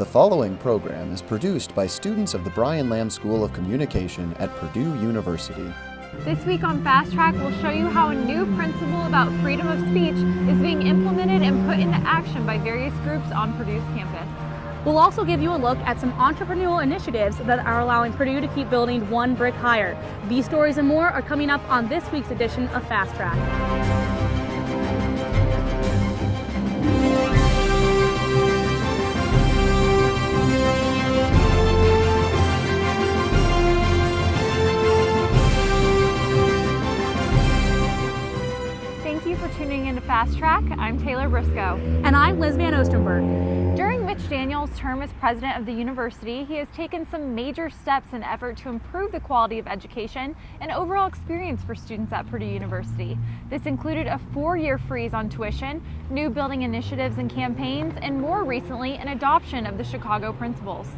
The following program is produced by students of the Brian Lamb School of Communication at Purdue University. This week on Fast Track, we'll show you how a new principle about freedom of speech is being implemented and put into action by various groups on Purdue's campus. We'll also give you a look at some entrepreneurial initiatives that are allowing Purdue to keep building one brick higher. These stories and more are coming up on this week's edition of Fast Track. Thank you for tuning in to Fast Track. I'm Taylor Briscoe. And I'm Liz Van Ostenburg. During Mitch Daniels' term as president of the university, he has taken some major steps in an effort to improve the quality of education and overall experience for students at Purdue University. This included a 4-year freeze on tuition, new building initiatives and campaigns, and more recently, an adoption of the Chicago principles.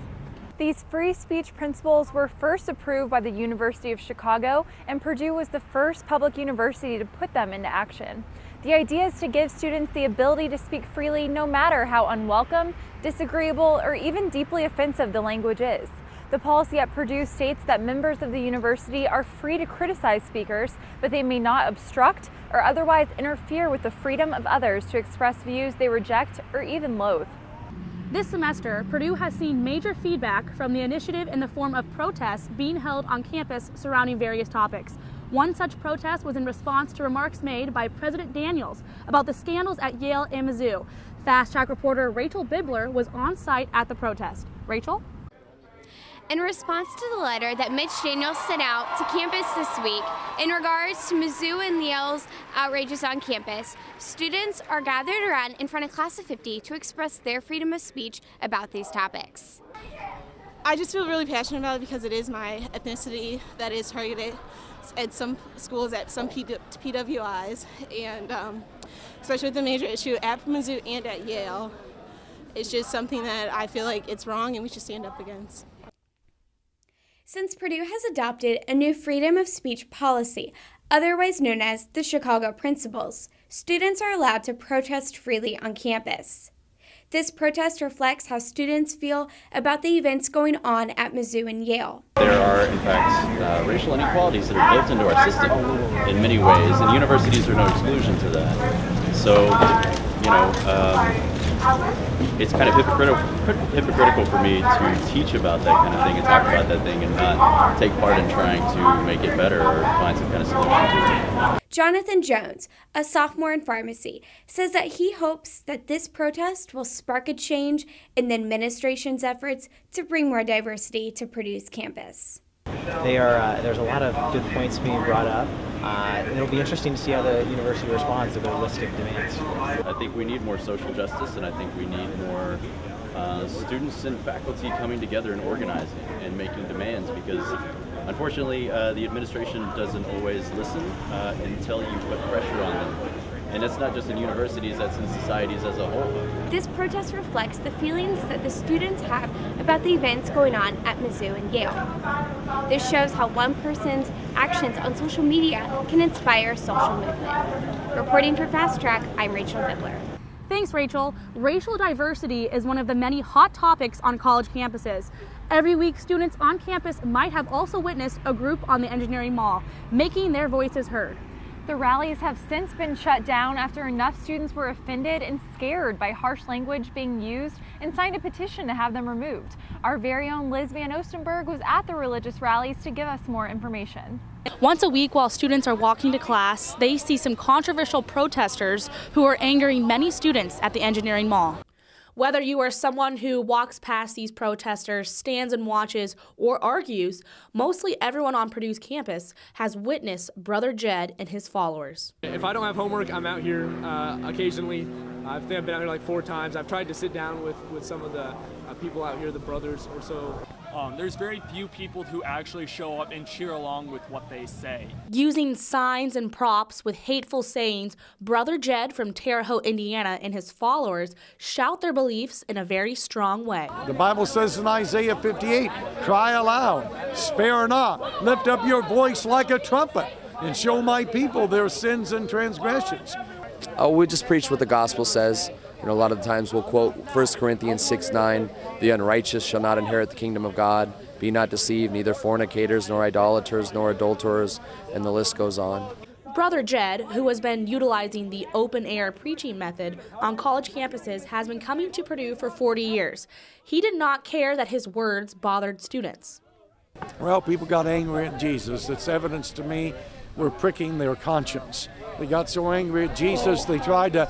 These free speech principles were first approved by the University of Chicago, and Purdue was the first public university to put them into action. The idea is to give students the ability to speak freely no matter how unwelcome, disagreeable, or even deeply offensive the language is. The policy at Purdue states that members of the university are free to criticize speakers, but they may not obstruct or otherwise interfere with the freedom of others to express views they reject or even loathe. This semester, Purdue has seen major feedback from the initiative in the form of protests being held on campus surrounding various topics. One such protest was in response to remarks made by President Daniels about the scandals at Yale and Mizzou. Fast Track reporter Rachel Bibler was on site at the protest. Rachel? In response to the letter that Mitch Daniels sent out to campus this week in regards to Mizzou and Yale's outrages on campus, students are gathered around in front of Class of 50 to express their freedom of speech about these topics. I just feel really passionate about it because it is my ethnicity that is targeted at some schools, at some PWIs, and especially with the major issue at Mizzou and at Yale. It's just something that I feel like it's wrong and we should stand up against. Since Purdue has adopted a new freedom of speech policy, otherwise known as the Chicago Principles, students are allowed to protest freely on campus. This protest reflects how students feel about the events going on at Mizzou and Yale. There are, in fact, racial inequalities that are built into our system in many ways, and universities are no exclusion to that. So, it's kind of hypocritical for me to teach about that kind of thing and talk about that thing and not take part in trying to make it better or find some kind of solution to it. Jonathan Jones, a sophomore in pharmacy, says that he hopes that this protest will spark a change in the administration's efforts to bring more diversity to Purdue's campus. There's a lot of good points being brought up. It'll be interesting to see how the university responds to their list of demands. I think we need more social justice, and I think we need more students and faculty coming together and organizing and making demands, because unfortunately the administration doesn't always listen until you put pressure on them. And that's not just in universities, that's in societies as a whole. This protest reflects the feelings that the students have about the events going on at Mizzou and Yale. This shows how one person's actions on social media can inspire a social movement. Reporting for Fast Track, I'm Rachel Bibler. Thanks, Rachel. Racial diversity is one of the many hot topics on college campuses. Every week, students on campus might have also witnessed a group on the engineering mall, making their voices heard. The rallies have since been shut down after enough students were offended and scared by harsh language being used and signed a petition to have them removed. Our very own Liz Van Ostenburg was at the religious rallies to give us more information. Once a week while students are walking to class, they see some controversial protesters who are angering many students at the engineering mall. Whether you are someone who walks past these protesters, stands and watches, or argues, mostly everyone on Purdue's campus has witnessed Brother Jed and his followers. If I don't have homework, I'm out here occasionally. I think I've been out here like 4 times. I've tried to sit down with some of the people out here, the brothers or so. There's very few people who actually show up and cheer along with what they say. Using signs and props with hateful sayings, Brother Jed from Terre Haute, Indiana, and his followers shout their beliefs in a very strong way. The Bible says in Isaiah 58, cry aloud, spare not, lift up your voice like a trumpet, and show my people their sins and transgressions. We just preach what the gospel says. A lot of the times we'll quote 1 Corinthians 6:9, "The unrighteous shall not inherit the kingdom of God. Be not deceived, neither fornicators, nor idolaters, nor adulterers," and the list goes on. Brother Jed, who has been utilizing the open-air preaching method on college campuses, has been coming to Purdue for 40 years. He did not care that his words bothered students. Well, people got angry at Jesus. It's evidence to me we're pricking their conscience. They got so angry at Jesus, they tried to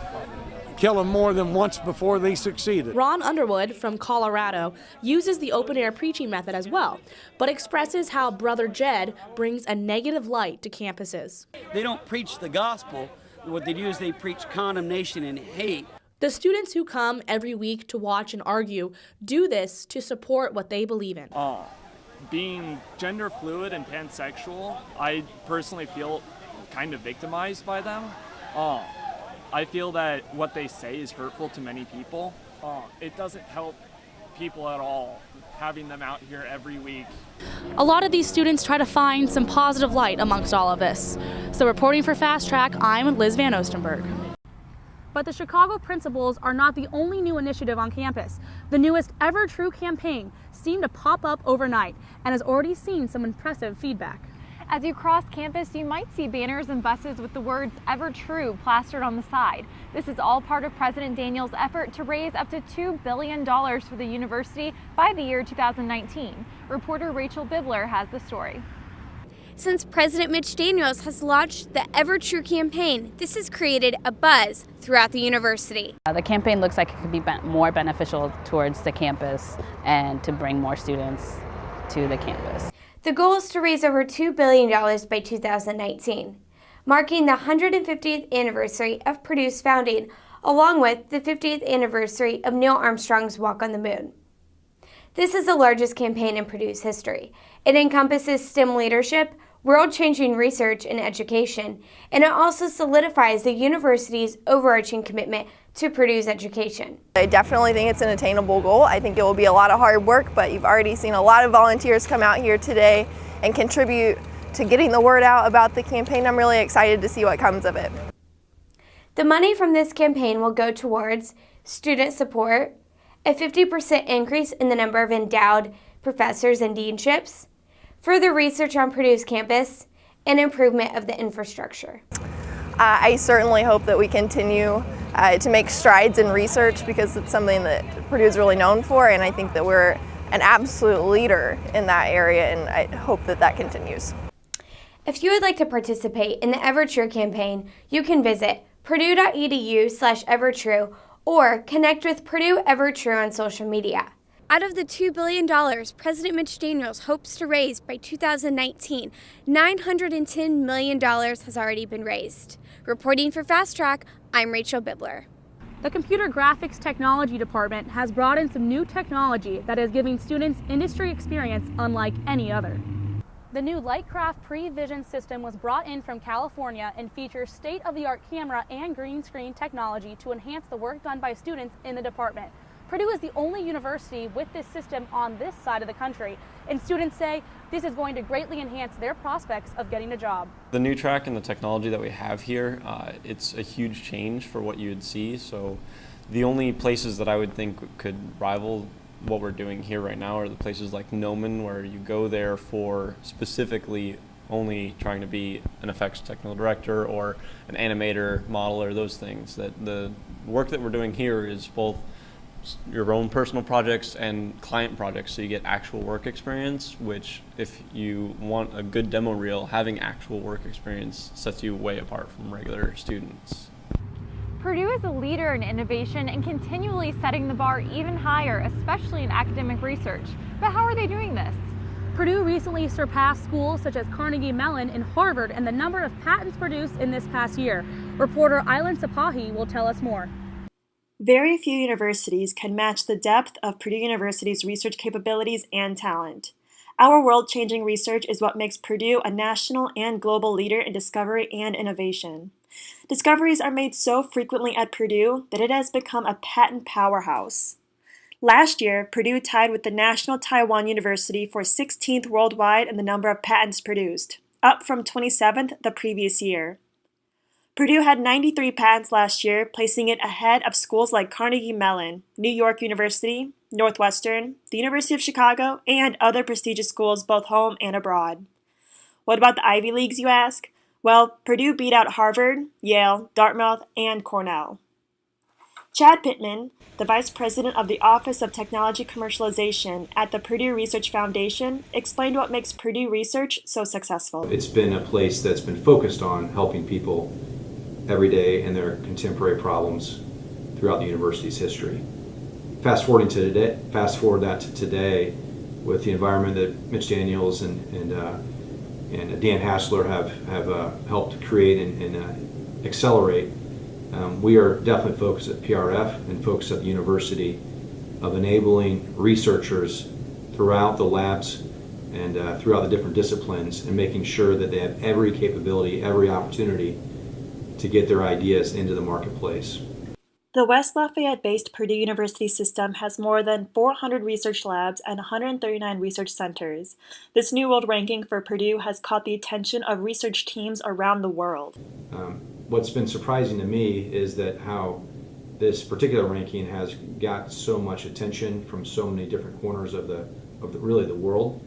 kill him more than once before they succeeded. Ron Underwood from Colorado uses the open-air preaching method as well, but expresses how Brother Jed brings a negative light to campuses. They don't preach the gospel. What they do is they preach condemnation and hate. The students who come every week to watch and argue do this to support what they believe in. Being gender fluid and pansexual, I personally feel kind of victimized by them. I feel that what they say is hurtful to many people. It doesn't help people at all, having them out here every week. A lot of these students try to find some positive light amongst all of this. So reporting for Fast Track, I'm Liz Van Ostenburg. But the Chicago principals are not the only new initiative on campus. The newest Ever True campaign seemed to pop up overnight and has already seen some impressive feedback. As you cross campus, you might see banners and buses with the words "Ever True" plastered on the side. This is all part of President Daniels' effort to raise up to $2 billion for the university by the year 2019. Reporter Rachel Bibler has the story. Since President Mitch Daniels has launched the Ever True campaign, this has created a buzz throughout the university. The campaign looks like it could be more beneficial towards the campus and to bring more students to the campus. The goal is to raise over $2 billion by 2019, marking the 150th anniversary of Purdue's founding, along with the 50th anniversary of Neil Armstrong's walk on the moon. This is the largest campaign in Purdue's history. It encompasses STEM leadership, world-changing research and education, and it also solidifies the university's overarching commitment to Purdue's education. I definitely think it's an attainable goal. I think it will be a lot of hard work, but you've already seen a lot of volunteers come out here today and contribute to getting the word out about the campaign. I'm really excited to see what comes of it. The money from this campaign will go towards student support, a 50% increase in the number of endowed professors and deanships, further research on Purdue's campus, and improvement of the infrastructure. I certainly hope that we continue to make strides in research because it's something that Purdue is really known for, and I think that we're an absolute leader in that area, and I hope that that continues. If you would like to participate in the Ever True campaign, you can visit purdue.edu/evertrue or connect with Purdue Ever True on social media. Out of the $2 billion President Mitch Daniels hopes to raise by 2019, $910 million has already been raised. Reporting for Fast Track, I'm Rachel Bibler. The Computer Graphics Technology Department has brought in some new technology that is giving students industry experience unlike any other. The new Lightcraft Pre-Vision system was brought in from California and features state-of-the-art camera and green screen technology to enhance the work done by students in the department. Purdue is the only university with this system on this side of the country, and students say this is going to greatly enhance their prospects of getting a job. The new track and the technology that we have here, it's a huge change for what you would see. So the only places that I would think could rival what we're doing here right now are the places like Noman, where you go there for specifically only trying to be an effects technical director or an animator, modeler, those things. That the work that we're doing here is both your own personal projects and client projects, so you get actual work experience, which if you want a good demo reel, having actual work experience sets you way apart from regular students. Purdue is a leader in innovation and continually setting the bar even higher, especially in academic research. But how are they doing this? Purdue recently surpassed schools such as Carnegie Mellon and Harvard in the number of patents produced in this past year. Reporter Aileen Sapahi will tell us more. Very few universities can match the depth of Purdue University's research capabilities and talent. Our world-changing research is what makes Purdue a national and global leader in discovery and innovation. Discoveries are made so frequently at Purdue that it has become a patent powerhouse. Last year, Purdue tied with the National Taiwan University for 16th worldwide in the number of patents produced, up from 27th the previous year. Purdue had 93 patents last year, placing it ahead of schools like Carnegie Mellon, New York University, Northwestern, the University of Chicago, and other prestigious schools both home and abroad. What about the Ivy Leagues, you ask? Well, Purdue beat out Harvard, Yale, Dartmouth, and Cornell. Chad Pittman, the Vice President of the Office of Technology Commercialization at the Purdue Research Foundation, explained what makes Purdue Research so successful. It's been a place that's been focused on helping people every day in their contemporary problems throughout the university's history. Fast forward that to today, with the environment that Mitch Daniels and Dan Hassler have helped create and accelerate. We are definitely focused at PRF and focused at the university of enabling researchers throughout the labs and throughout the different disciplines, and making sure that they have every capability, every opportunity to get their ideas into the marketplace. The West Lafayette-based Purdue University system has more than 400 research labs and 139 research centers. This new world ranking for Purdue has caught the attention of research teams around the world. What's been surprising to me is that how this particular ranking has got so much attention from so many different corners of the world,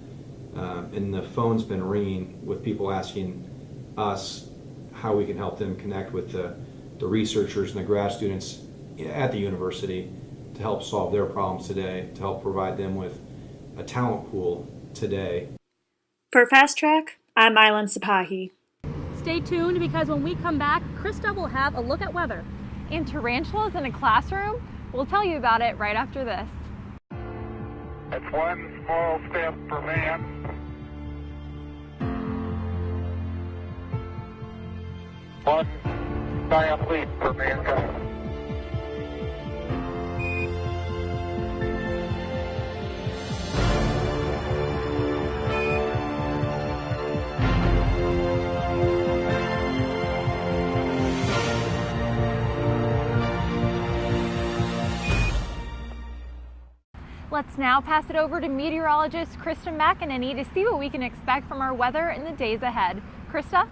and the phone's been ringing with people asking us how we can help them connect with the researchers and the grad students at the university to help solve their problems today, to help provide them with a talent pool today. For Fast Track, I'm Island Sapahi. Stay tuned, because when we come back, Krista will have a look at weather. And tarantulas in a classroom? We'll tell you about it right after this. It's one small step for man, one giant leap for mankind. Let's now pass it over to meteorologist Krista McEnany to see what we can expect from our weather in the days ahead. Krista?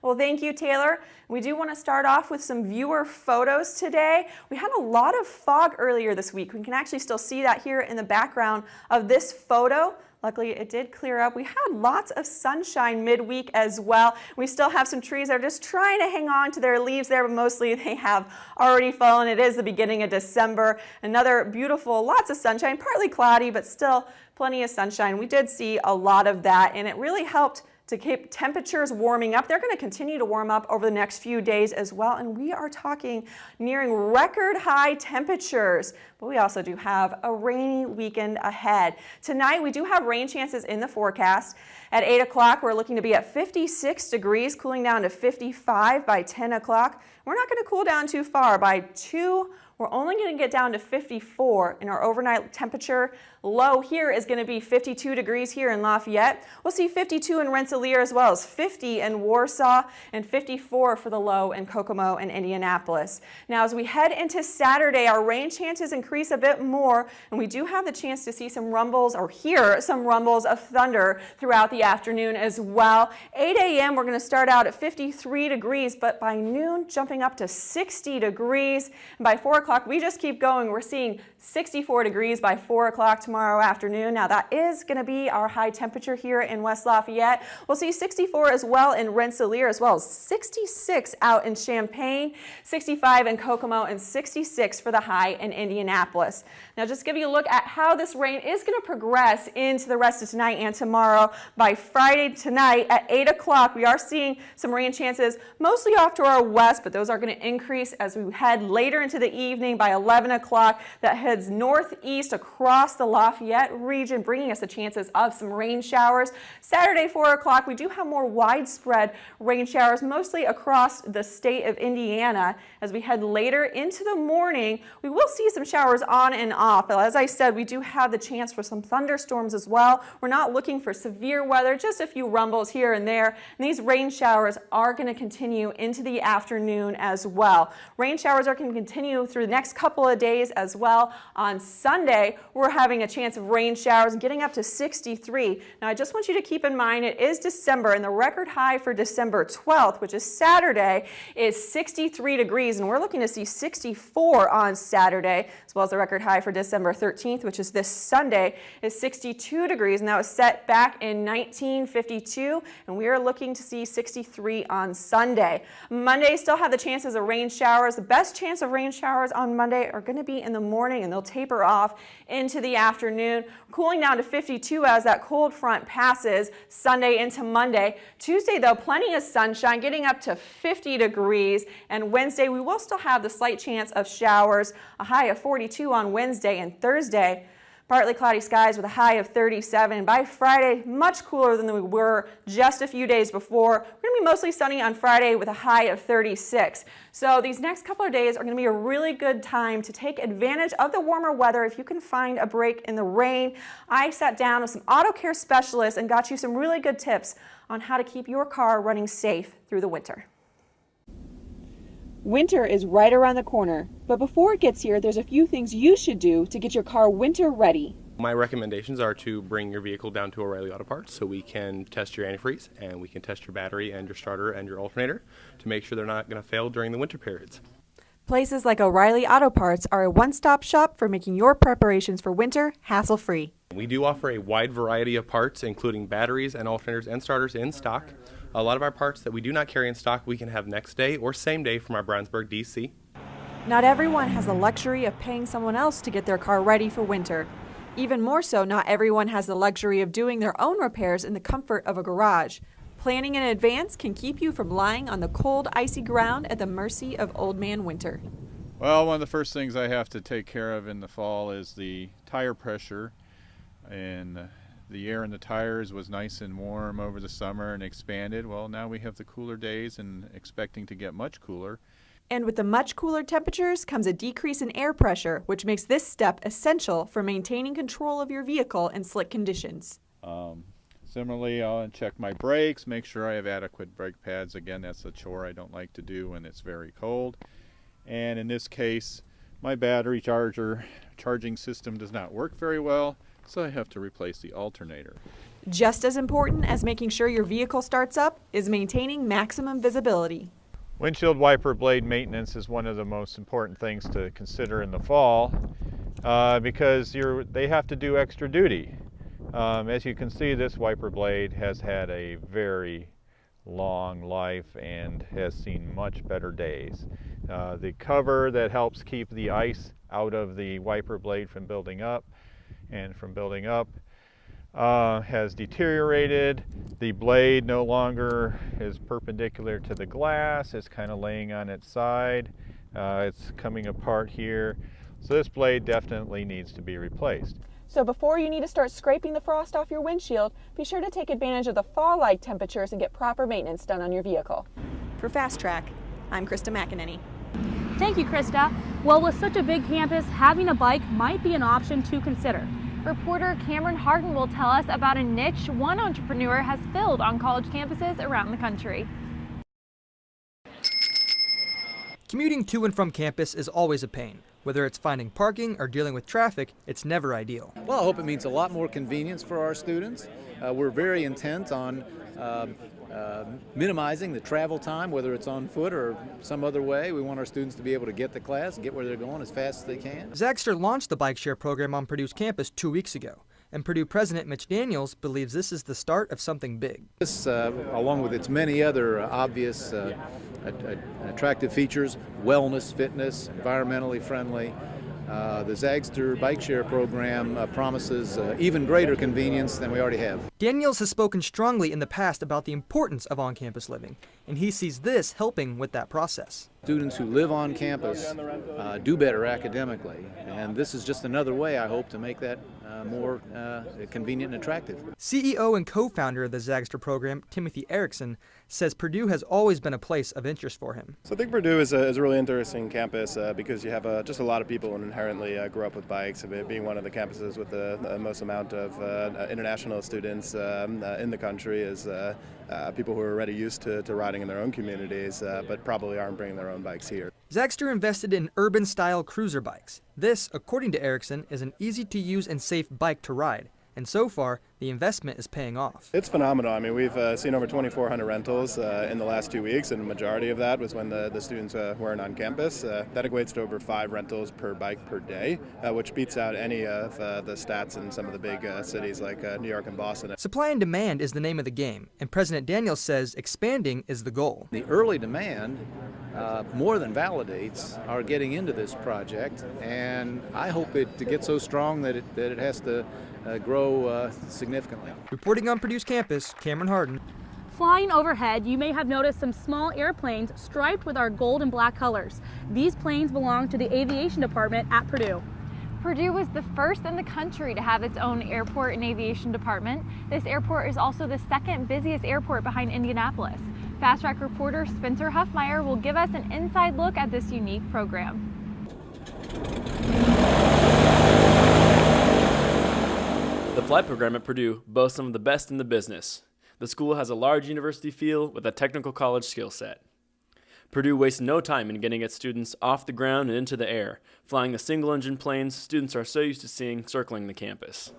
Well, thank you, Taylor. We do want to start off with some viewer photos today. We had a lot of fog earlier this week. We can actually still see that here in the background of this photo. Luckily, it did clear up. We had lots of sunshine midweek as well. We still have some trees that are just trying to hang on to their leaves there, but mostly they have already fallen. It is the beginning of December. Another beautiful, lots of sunshine, partly cloudy, but still plenty of sunshine. We did see a lot of that, and it really helped to keep temperatures warming up. They're going to continue to warm up over the next few days as well, and we are talking nearing record high temperatures. But we also do have a rainy weekend ahead. Tonight we do have rain chances in the forecast. At 8 o'clock we're looking to be at 56 degrees, cooling down to 55 by 10 o'clock. We're not going to cool down too far. By 2, we're only going to get down to 54 in our overnight temperature. Low here is going to be 52 degrees here in Lafayette. We'll see 52 in Rensselaer, as well as 50 in Warsaw, and 54 for the low in Kokomo and Indianapolis. Now, as we head into Saturday, our rain chances increase a bit more, and we do have the chance to see some rumbles, or hear some rumbles of thunder throughout the afternoon as well. 8 a.m. we're going to start out at 53 degrees, but by noon jumping up to 60 degrees. And by 4 o'clock, we just keep going. We're seeing 64 degrees by 4 o'clock tomorrow afternoon. Now that is going to be our high temperature here in West Lafayette. We'll see 64 as well in Rensselaer, as well as 66 out in Champaign, 65 in Kokomo, and 66 for the high in Indianapolis. Now just give you a look at how this rain is going to progress into the rest of tonight and tomorrow. By Friday tonight at 8 o'clock, we are seeing some rain chances mostly off to our west, but those are going to increase as we head later into the evening. By 11 o'clock, that heads northeast across the Lafayette region, bringing us the chances of some rain showers. Saturday, 4 o'clock, we do have more widespread rain showers, mostly across the state of Indiana. As we head later into the morning, we will see some showers on and off. But as I said, we do have the chance for some thunderstorms as well. We're not looking for severe weather, just a few rumbles here and there. And these rain showers are going to continue into the afternoon as well. Rain showers are going to continue through through the next couple of days as well. On Sunday, we're having a chance of rain showers and getting up to 63. Now, I just want you to keep in mind it is December, and the record high for December 12th, which is Saturday, is 63 degrees, and we're looking to see 64 on Saturday, as well as the record high for December 13th, which is this Sunday, is 62 degrees, and that was set back in 1952, and we are looking to see 63 on Sunday. Monday still have the chances of rain showers. The best chance of rain showers on Monday are going to be in the morning, and they'll taper off into the afternoon, cooling down to 52 as that cold front passes Sunday into Monday. Tuesday, though, plenty of sunshine, getting up to 50 degrees, and Wednesday we will still have the slight chance of showers, a high of 42 on Wednesday, and Thursday partly cloudy skies with a high of 37. By Friday, much cooler than we were just a few days before. We're going to be mostly sunny on Friday with a high of 36. So these next couple of days are going to be a really good time to take advantage of the warmer weather if you can find a break in the rain. I sat down with some auto care specialists and got you some really good tips on how to keep your car running safe through the winter. Winter is right around the corner, but before it gets here, there's a few things you should do to get your car winter ready. My recommendations are to bring your vehicle down to O'Reilly Auto Parts so we can test your antifreeze and we can test your battery and your starter and your alternator to make sure they're not going to fail during the winter periods. Places like O'Reilly Auto Parts are a one-stop shop for making your preparations for winter hassle-free. We do offer a wide variety of parts, including batteries and alternators and starters in stock. A lot of our parts that we do not carry in stock we can have next day or same day from our Brownsburg DC. Not everyone has the luxury of paying someone else to get their car ready for winter. Even more so, not everyone has the luxury of doing their own repairs in the comfort of a garage. Planning in advance can keep you from lying on the cold, icy ground at the mercy of Old Man Winter. Well, one of the first things I have to take care of in the fall is the tire pressure, and the air in the tires was nice and warm over the summer and expanded. Well, now we have the cooler days and expecting to get much cooler. And with the much cooler temperatures comes a decrease in air pressure, which makes this step essential for maintaining control of your vehicle in slick conditions. Similarly, I'll check my brakes, make sure I have adequate brake pads. Again, that's a chore I don't like to do when it's very cold. And in this case, my battery charging system does not work very well, so I have to replace the alternator. Just as important as making sure your vehicle starts up is maintaining maximum visibility. Windshield wiper blade maintenance is one of the most important things to consider in the fall because they have to do extra duty. As you can see, this wiper blade has had a very long life and has seen much better days. The cover that helps keep the ice out of the wiper blade from building up has deteriorated. The blade no longer is perpendicular to the glass. It's kind of laying on its side. It's coming apart here. So this blade definitely needs to be replaced. So before you need to start scraping the frost off your windshield, be sure to take advantage of the fall-like temperatures and get proper maintenance done on your vehicle. For Fast Track, I'm Krista McEnany. Thank you, Krista. Well, with such a big campus, having a bike might be an option to consider. Reporter Cameron Harden will tell us about a niche one entrepreneur has filled on college campuses around the country. Commuting to and from campus is always a pain. Whether it's finding parking or dealing with traffic, it's never ideal. Well, I hope it means a lot more convenience for our students. We're very intent on minimizing the travel time, whether it's on foot or some other way. We want our students to be able to get to class and get where they're going as fast as they can. Zagster launched the bike share program on Purdue's campus 2 weeks ago, and Purdue President Mitch Daniels believes this is the start of something big. This, along with its many other obvious attractive features, wellness, fitness, environmentally friendly, the Zagster bike share program promises even greater convenience than we already have. Daniels has spoken strongly in the past about the importance of on-campus living, and he sees this helping with that process. Students who live on campus do better academically, and this is just another way, I hope, to make that more convenient and attractive. CEO and co-founder of the Zagster program, Timothy Erickson, says Purdue has always been a place of interest for him. So I think Purdue is a really interesting campus because you have just a lot of people who inherently grew up with bikes, being one of the campuses with the most amount of international students in the country is people who are already used to riding in their own communities, but probably aren't bringing their own bikes here. Zagster invested in urban-style cruiser bikes. This, according to Erickson, is an easy-to-use and safe bike to ride. And so far, the investment is paying off. It's phenomenal. I mean, we've seen over 2,400 rentals in the last 2 weeks, and the majority of that was when the students weren't on campus. That equates to over 5 rentals per bike per day, which beats out any of the stats in some of the big cities like New York and Boston. Supply and demand is the name of the game, and President Daniels says expanding is the goal. The early demand more than validates our getting into this project, and I hope it to get so strong that it has to grow significantly. Reporting on Purdue's campus, Cameron Harden. Flying overhead, you may have noticed some small airplanes striped with our gold and black colors. These planes belong to the aviation department at Purdue. Purdue was the first in the country to have its own airport and aviation department. This airport is also the second busiest airport behind Indianapolis. Fast Track reporter Spencer Huffmeyer will give us an inside look at this unique program. The flight program at Purdue boasts some of the best in the business. The school has a large university feel with a technical college skill set. Purdue wastes no time in getting its students off the ground and into the air, flying the single-engine planes students are so used to seeing circling the campus.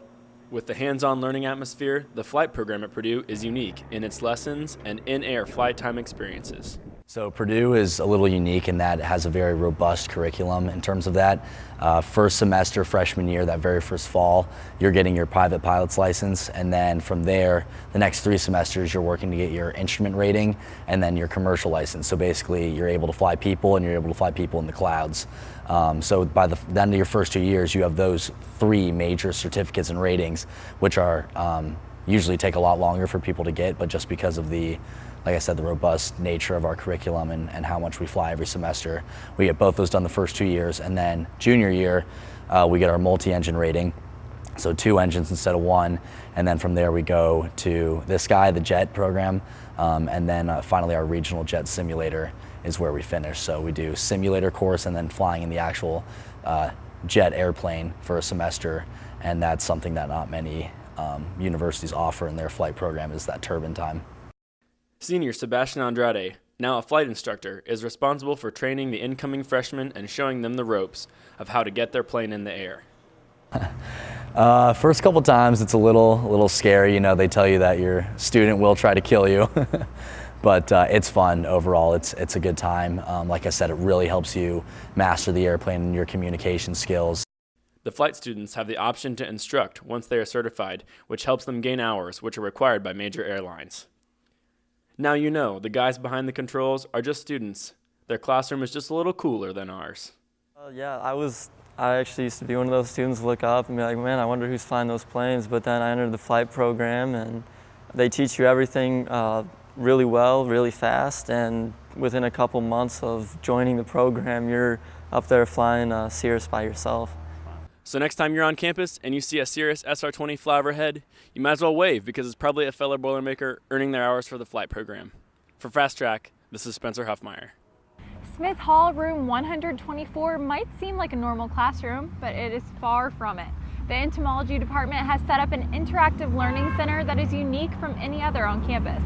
With the hands-on learning atmosphere, the flight program at Purdue is unique in its lessons and in-air flight time experiences. So Purdue is a little unique in that it has a very robust curriculum in terms of that. First semester, freshman year, that very first fall, you're getting your private pilot's license, and then from there, the next 3 semesters, you're working to get your instrument rating and then your commercial license. So basically, you're able to fly people, and you're able to fly people in the clouds. So by the end of your first 2 years, you have those 3 major certificates and ratings, which are usually take a lot longer for people to get, but just because of the, like I said, the robust nature of our curriculum and how much we fly every semester. We get both those done the first 2 years, and then junior year, we get our multi-engine rating. So 2 engines instead of 1, and then from there we go to this guy, the jet program, and then finally our regional jet simulator is where we finish. So we do simulator course and then flying in the actual jet airplane for a semester, and that's something that not many universities offer in their flight program, is that turbine time. Senior Sebastian Andrade, now a flight instructor, is responsible for training the incoming freshmen and showing them the ropes of how to get their plane in the air. First couple times it's a little scary. You know, they tell you that your student will try to kill you, but it's fun overall. It's a good time. Like I said, it really helps you master the airplane and your communication skills. The flight students have the option to instruct once they are certified, which helps them gain hours which are required by major airlines. Now you know, the guys behind the controls are just students. Their classroom is just a little cooler than ours. Yeah, I actually used to be one of those students to look up and be like, man, I wonder who's flying those planes. But then I entered the flight program, and they teach you everything really well, really fast. And within a couple months of joining the program, you're up there flying Cirrus by yourself. So next time you're on campus and you see a Cirrus SR-20 fly overhead, you might as well wave, because it's probably a fellow Boilermaker earning their hours for the flight program. For Fast Track, this is Spencer Huffmeyer. Smith Hall Room 124 might seem like a normal classroom, but it is far from it. The entomology department has set up an interactive learning center that is unique from any other on campus.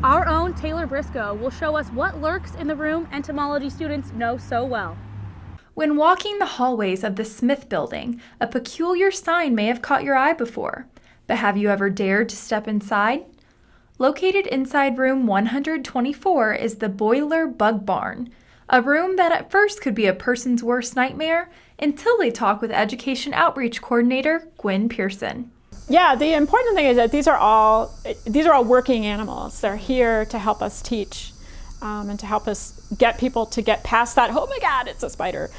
Our own Taylor Briscoe will show us what lurks in the room entomology students know so well. When walking the hallways of the Smith building, a peculiar sign may have caught your eye before. But have you ever dared to step inside? Located inside room 124 is the Boilerbug Barn, a room that at first could be a person's worst nightmare until they talk with Education Outreach Coordinator Gwen Pearson. Yeah, the important thing is that these are all working animals. They're here to help us teach and to help us get people to get past that, oh my God, it's a spider.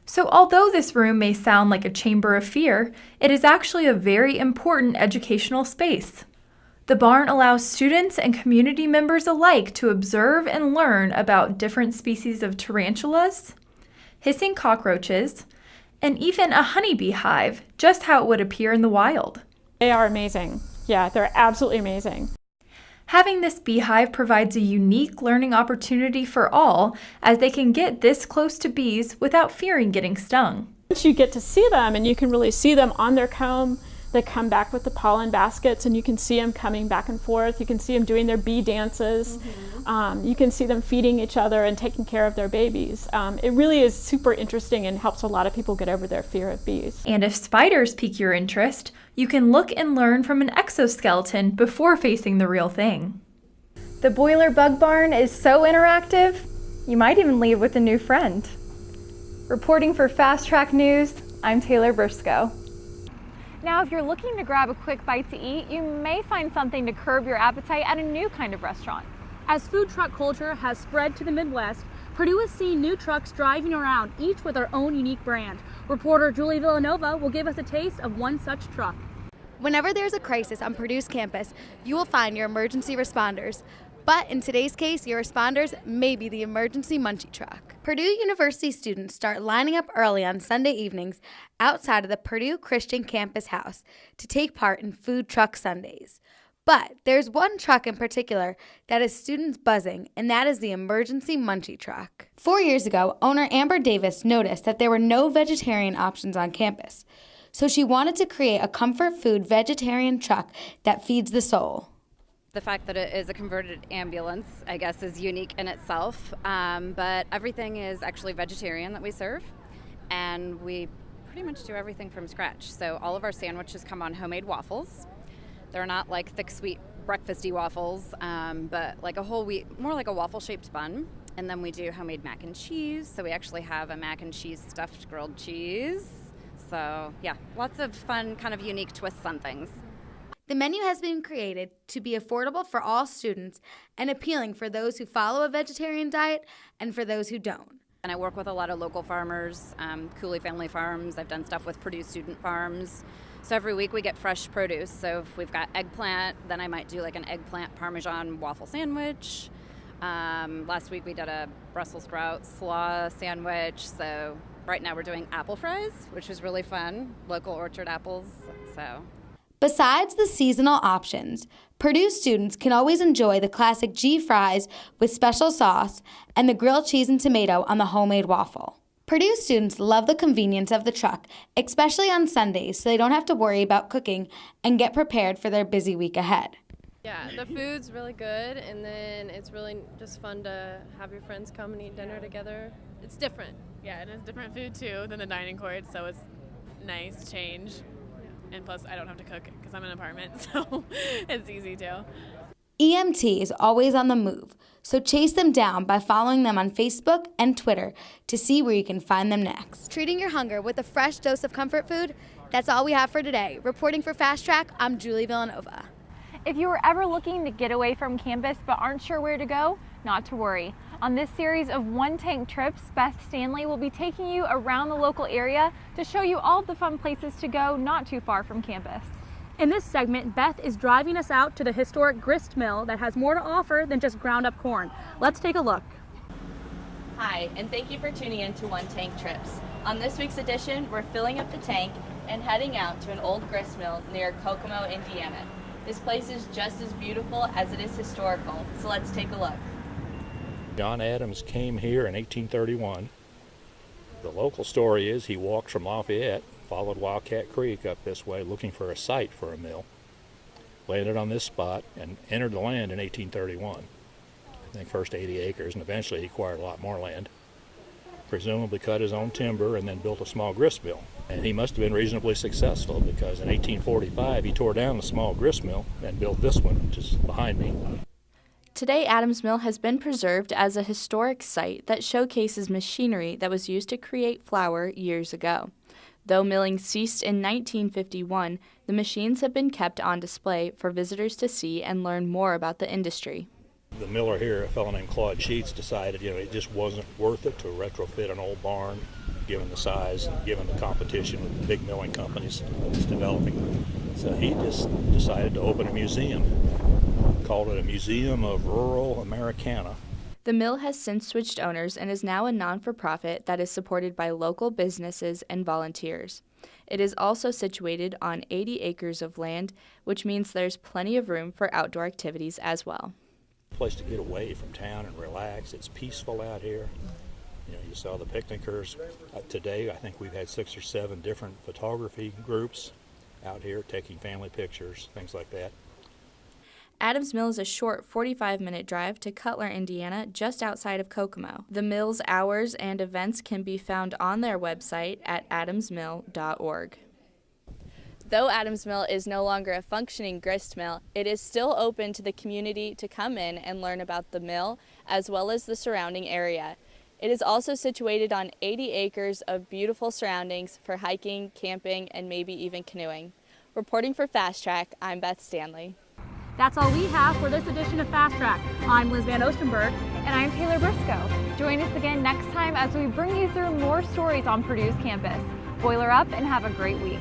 So although this room may sound like a chamber of fear, it is actually a very important educational space. The barn allows students and community members alike to observe and learn about different species of tarantulas, hissing cockroaches, and even a honeybee hive, just how it would appear in the wild. They are amazing. Yeah, they're absolutely amazing. Having this beehive provides a unique learning opportunity for all, as they can get this close to bees without fearing getting stung. Once you get to see them, and you can really see them on their comb, They come back with the pollen baskets, and you can see them coming back and forth. You can see them doing their bee dances. You can see them feeding each other and taking care of their babies. It really is super interesting and helps a lot of people get over their fear of bees. And if spiders pique your interest, you can look and learn from an exoskeleton before facing the real thing. The Boilerbug Barn is so interactive, you might even leave with a new friend. Reporting for Fast Track News, I'm Taylor Briscoe. Now, if you're looking to grab a quick bite to eat, you may find something to curb your appetite at a new kind of restaurant. As food truck culture has spread to the Midwest, Purdue has seen new trucks driving around, each with their own unique brand. Reporter Julie Villanova will give us a taste of one such truck. Whenever there's a crisis on Purdue's campus, you will find your emergency responders. But in today's case, your responders may be the emergency Munchy truck. Purdue University students start lining up early on Sunday evenings outside of the Purdue Christian Campus House to take part in Food Truck Sundays. But there's one truck in particular that has students buzzing, and that is the emergency Munchy truck. 4 years ago, owner Amber Davis noticed that there were no vegetarian options on campus. So she wanted to create a comfort food vegetarian truck that feeds the soul. The fact that it is a converted ambulance, I guess, is unique in itself, but everything is actually vegetarian that we serve, and we pretty much do everything from scratch. So all of our sandwiches come on homemade waffles. They're not like thick, sweet, breakfasty waffles, but like a whole wheat, more like a waffle-shaped bun. And then we do homemade mac and cheese, so we actually have a mac and cheese stuffed grilled cheese. So yeah, lots of fun, kind of unique twists on things. The menu has been created to be affordable for all students and appealing for those who follow a vegetarian diet and for those who don't. And I work with a lot of local farmers, Cooley Family Farms. I've done stuff with Purdue Student Farms. So every week we get fresh produce. So if we've got eggplant, then I might do like an eggplant Parmesan waffle sandwich. Last week we did a Brussels sprout slaw sandwich. So right now we're doing apple fries, which was really fun. Local orchard apples, so. Besides the seasonal options, Purdue students can always enjoy the classic G fries with special sauce and the grilled cheese and tomato on the homemade waffle. Purdue students love the convenience of the truck, especially on Sundays, so they don't have to worry about cooking and get prepared for their busy week ahead. Yeah, the food's really good, and then it's really just fun to have your friends come and eat dinner together. It's different. Yeah, it is different food too than the dining court, so it's nice change. And plus, I don't have to cook because I'm in an apartment, so it's easy too. EMT is always on the move, so chase them down by following them on Facebook and Twitter to see where you can find them next. Treating your hunger with a fresh dose of comfort food? That's all we have for today. Reporting for Fast Track, I'm Julie Villanova. If you were ever looking to get away from campus but aren't sure where to go, not to worry. On this series of one-tank trips, Beth Stanley will be taking you around the local area to show you all of the fun places to go not too far from campus. In this segment, Beth is driving us out to the historic grist mill that has more to offer than just ground up corn. Let's take a look. Hi, and thank you for tuning in to One Tank Trips. On this week's edition, we're filling up the tank and heading out to an old grist mill near Kokomo, Indiana. This place is just as beautiful as it is historical, so let's take a look. John Adams came here in 1831. The local story is he walked from Lafayette, followed Wildcat Creek up this way looking for a site for a mill, landed on this spot, and entered the land in 1831. I think first 80 acres, and eventually he acquired a lot more land. Presumably cut his own timber and then built a small grist mill. And he must have been reasonably successful because in 1845 he tore down the small grist mill and built this one, which is behind me. Today, Adams Mill has been preserved as a historic site that showcases machinery that was used to create flour years ago. Though milling ceased in 1951, the machines have been kept on display for visitors to see and learn more about the industry. The miller here, a fellow named Claude Sheets, decided it just wasn't worth it to retrofit an old barn, given the size and given the competition with the big milling companies that was developing. So he just decided to open a museum, called it a Museum of Rural Americana. The mill has since switched owners and is now a non-for-profit that is supported by local businesses and volunteers. It is also situated on 80 acres of land, which means there's plenty of room for outdoor activities as well. Place to get away from town and relax. It's peaceful out here. You saw the picnickers. Today I think we've had 6 or 7 different photography groups out here taking family pictures, things like that. Adams Mill is a short 45-minute drive to Cutler, Indiana, just outside of Kokomo. The mill's hours and events can be found on their website at adamsmill.org. Though Adams Mill is no longer a functioning grist mill, it is still open to the community to come in and learn about the mill as well as the surrounding area. It is also situated on 80 acres of beautiful surroundings for hiking, camping, and maybe even canoeing. Reporting for Fast Track, I'm Beth Stanley. That's all we have for this edition of Fast Track. I'm Liz Van Ostenberg. And I'm Taylor Briscoe. Join us again next time as we bring you through more stories on Purdue's campus. Boiler up and have a great week.